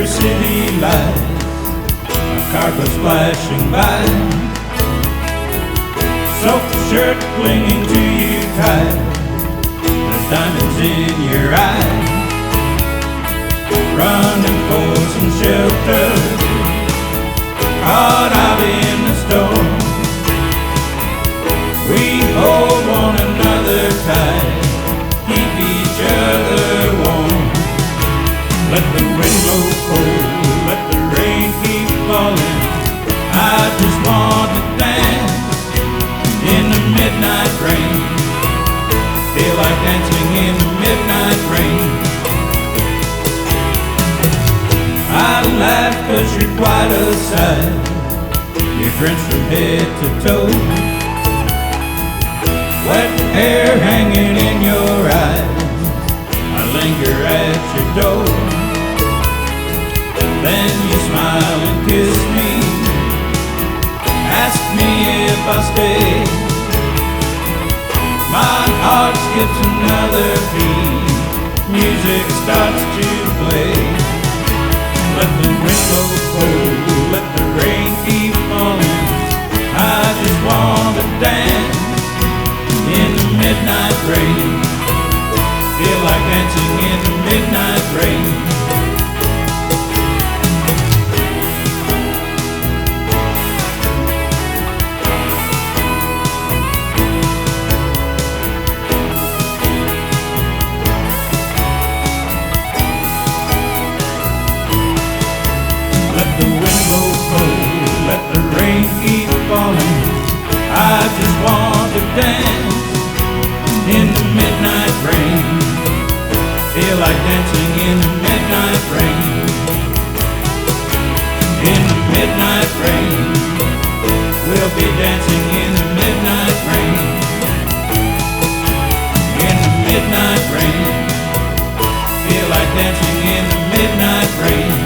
every city light, a car goes flashing by, soaked shirt clinging to you tight. There's diamonds in your eyes, running for some shelter, caught out in the storm. We hold one another tight, keep each other warm. Let the wind blow cold, let the rain keep falling. I just want to dance in the midnight rain. Feel like dancing in the midnight rain. I laugh 'cause you're quite a sight, you're drenched from head to toe, wet hair hanging in your eyes. I linger at your door, then you smile and kiss me, ask me if I stay. My heart skips another beat, music starts to play. Let the wind blow cold, let the rain keep falling. I just want to dance in the midnight rain. Feel like dancing in the midnight rain. Let the wind blow cold, let the rain keep falling. I just want to dance in the midnight rain. Feel like dancing in the midnight rain. In the midnight rain, we'll be dancing in the midnight rain. In the midnight rain, feel like dancing in the midnight rain.